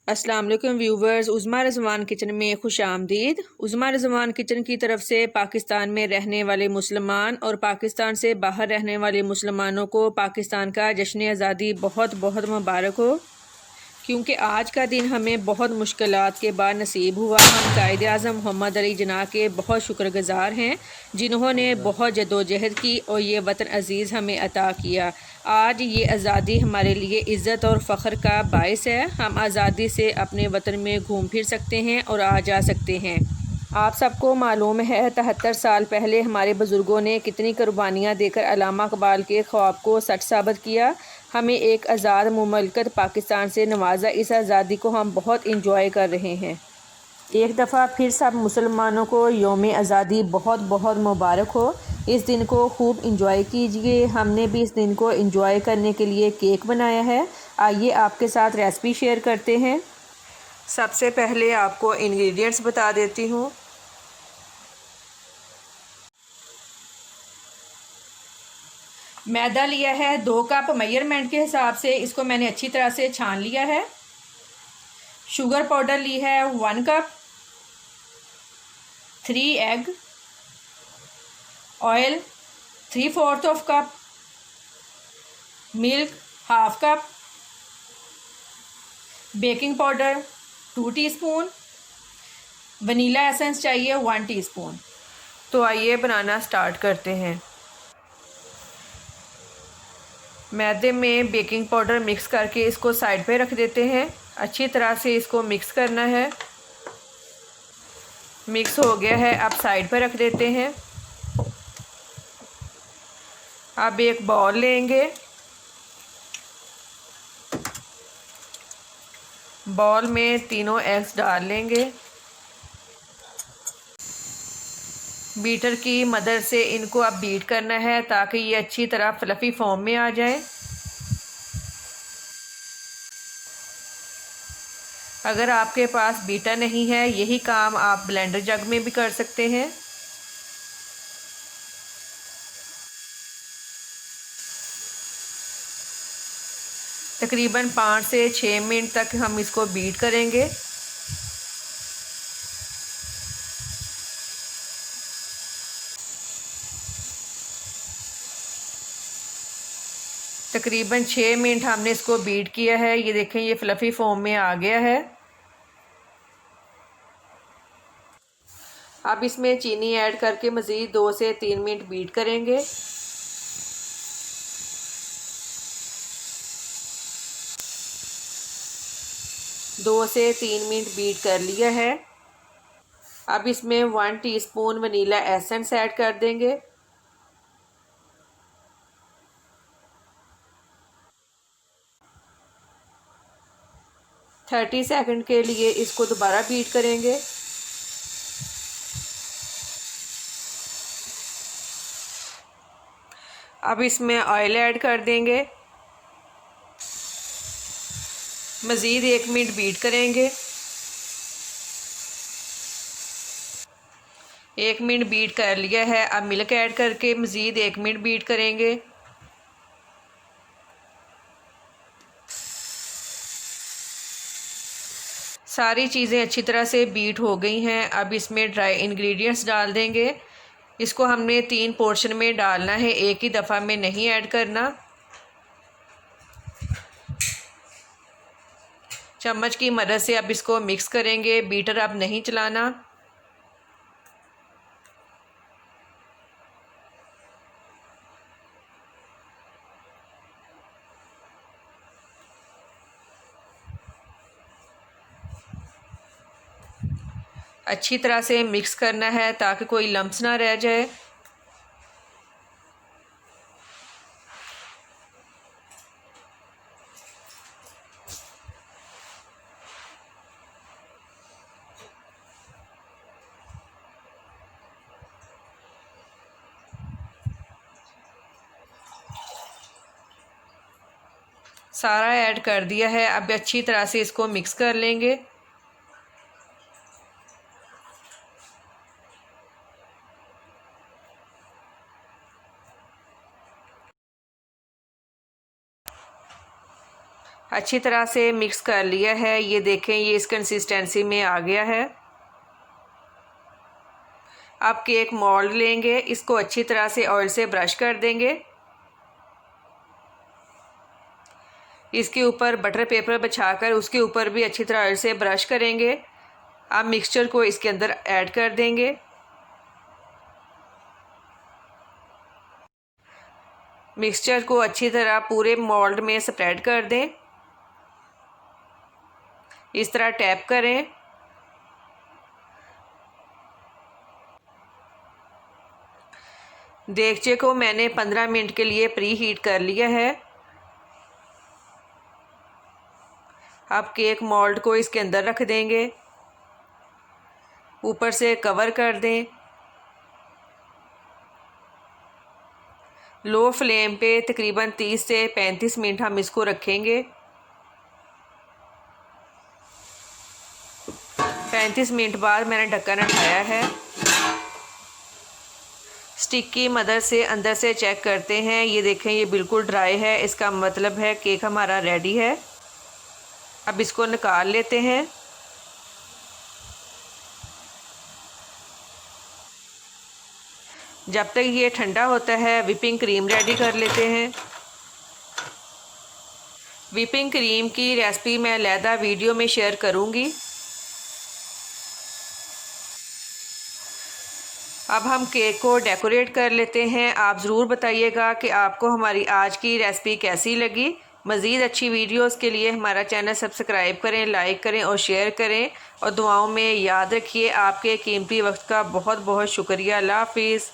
अस्सलाम वालेकुम व्यूवर्स, उज़्मा रिज़वान किचन में खुश आमदीद। उज़्मा रिज़वान किचन की तरफ से पाकिस्तान में रहने वाले मुसलमान और पाकिस्तान से बाहर रहने वाले मुसलमानों को पाकिस्तान का जश्न आज़ादी बहुत बहुत मुबारक हो, क्योंकि आज का दिन हमें बहुत मुश्किलात के बाद नसीब हुआ। हम कायद आज़म मोहम्मद अली जिन्ना के बहुत शुक्रगुज़ार हैं, जिन्होंने बहुत जदोजहद की और ये वतन अज़ीज़ हमें अता किया। आज ये आज़ादी हमारे लिए इज़्ज़त और फ़ख्र का बायस है। हम आज़ादी से अपने वतन में घूम फिर सकते हैं और आ जा सकते हैं। आप सबको मालूम है 73 साल पहले हमारे बुज़ुर्गों ने कितनी कुर्बानियाँ देकर अल्लामा इक़बाल के ख्वाब को सच साबित किया। हमें एक आज़ाद मुमलकत पाकिस्तान से नवाजा। इस आज़ादी को हम बहुत इंजॉय कर रहे हैं। एक दफ़ा फिर सब मुसलमानों को यौम आज़ादी बहुत बहुत मुबारक हो। इस दिन को खूब इंजॉय कीजिए। हमने भी इस दिन को इंजॉय करने के लिए केक बनाया है। आइए आपके साथ रेसिपी शेयर करते हैं। सबसे पहले आपको इंग्रेडिएंट्स बता देती हूँ। मैदा लिया है 2 कप मेजरमेंट के हिसाब से, इसको मैंने अच्छी तरह से छान लिया है। शुगर पाउडर ली है 1 cup. 3 egg. Oil 3/4 cup. Milk half cup. Baking powder 2 teaspoon. Vanilla essence चाहिए 1 टीस्पून। तो आइए बनाना स्टार्ट करते हैं। मैदे में बेकिंग पाउडर मिक्स करके इसको साइड पे रख देते हैं। अच्छी तरह से इसको मिक्स करना है। मिक्स हो गया है, अब साइड पे रख देते हैं। अब एक बाउल लेंगे। बाउल में तीनों एग्स डाल लेंगे। बीटर की मदद से इनको अब बीट करना है ताकि ये अच्छी तरह फ्लफ़ी फॉर्म में आ जाए। अगर आपके पास बीटर नहीं है, यही काम आप ब्लेंडर जग में भी कर सकते हैं। तकरीबन 5 से 6 मिनट तक हम इसको बीट करेंगे। तकरीबन 6 मिनट हमने इसको बीट किया है। ये देखें, ये फ्लफ़ी फॉर्म में आ गया है। अब इसमें चीनी ऐड करके मज़ीद 2 से 3 मिनट बीट करेंगे। दो से 3 मिनट बीट कर लिया है। अब इसमें 1 टीस्पून वनीला एसेंस ऐड कर देंगे। थर्टी सेकंड के लिए इसको दोबारा बीट करेंगे। अब इसमें ऑयल ऐड कर देंगे। मज़ीद 1 मिनट बीट करेंगे। 1 मिनट बीट कर लिया है। अब मिल्क ऐड करके मज़ीद 1 मिनट बीट करेंगे। सारी चीज़ें अच्छी तरह से बीट हो गई हैं। अब इसमें ड्राई इंग्रेडिएंट्स डाल देंगे। इसको हमने 3 पोर्शन में डालना है, एक ही दफ़ा में नहीं ऐड करना। चम्मच की मदद से अब इसको मिक्स करेंगे। बीटर अब नहीं चलाना। अच्छी तरह से मिक्स करना है ताकि कोई लम्स ना रह जाए। सारा ऐड कर दिया है। अब अच्छी तरह से इसको मिक्स कर लेंगे। अच्छी तरह से मिक्स कर लिया है। ये देखें, ये इस कंसिस्टेंसी में आ गया है। अब केक मोल्ड लेंगे, इसको अच्छी तरह से ऑयल से ब्रश कर देंगे। इसके ऊपर बटर पेपर बिछाकर उसके ऊपर भी अच्छी तरह ऑयल से ब्रश करेंगे। अब मिक्सचर को इसके अंदर ऐड कर देंगे। मिक्सचर को अच्छी तरह पूरे मोल्ड में स्प्रेड कर दें। इस तरह टैप करें। देगचे को मैंने 15 मिनट के लिए प्री हीट कर लिया है। अब केक मोल्ड को इसके अंदर रख देंगे, ऊपर से कवर कर दें। लो फ्लेम पे तकरीबन 30 से 35 मिनट हम इसको रखेंगे। 35 मिनट बाद मैंने ढक्कन हटाया है। स्टिक की मदद से अंदर से चेक करते हैं। ये देखें, ये बिल्कुल ड्राई है, इसका मतलब है केक हमारा रेडी है। अब इसको निकाल लेते हैं। जब तक ये ठंडा होता है व्हिपिंग क्रीम रेडी कर लेते हैं। व्हिपिंग क्रीम की रेसिपी मैं अलहदा वीडियो में शेयर करूँगी। अब हम केक को डेकोरेट कर लेते हैं। आप ज़रूर बताइएगा कि आपको हमारी आज की रेसिपी कैसी लगी। मज़ीद अच्छी वीडियोस के लिए हमारा चैनल सब्सक्राइब करें, लाइक करें और शेयर करें, और दुआओं में याद रखिए। आपके कीमती वक्त का बहुत बहुत शुक्रिया। अल्लाह हाफिज़।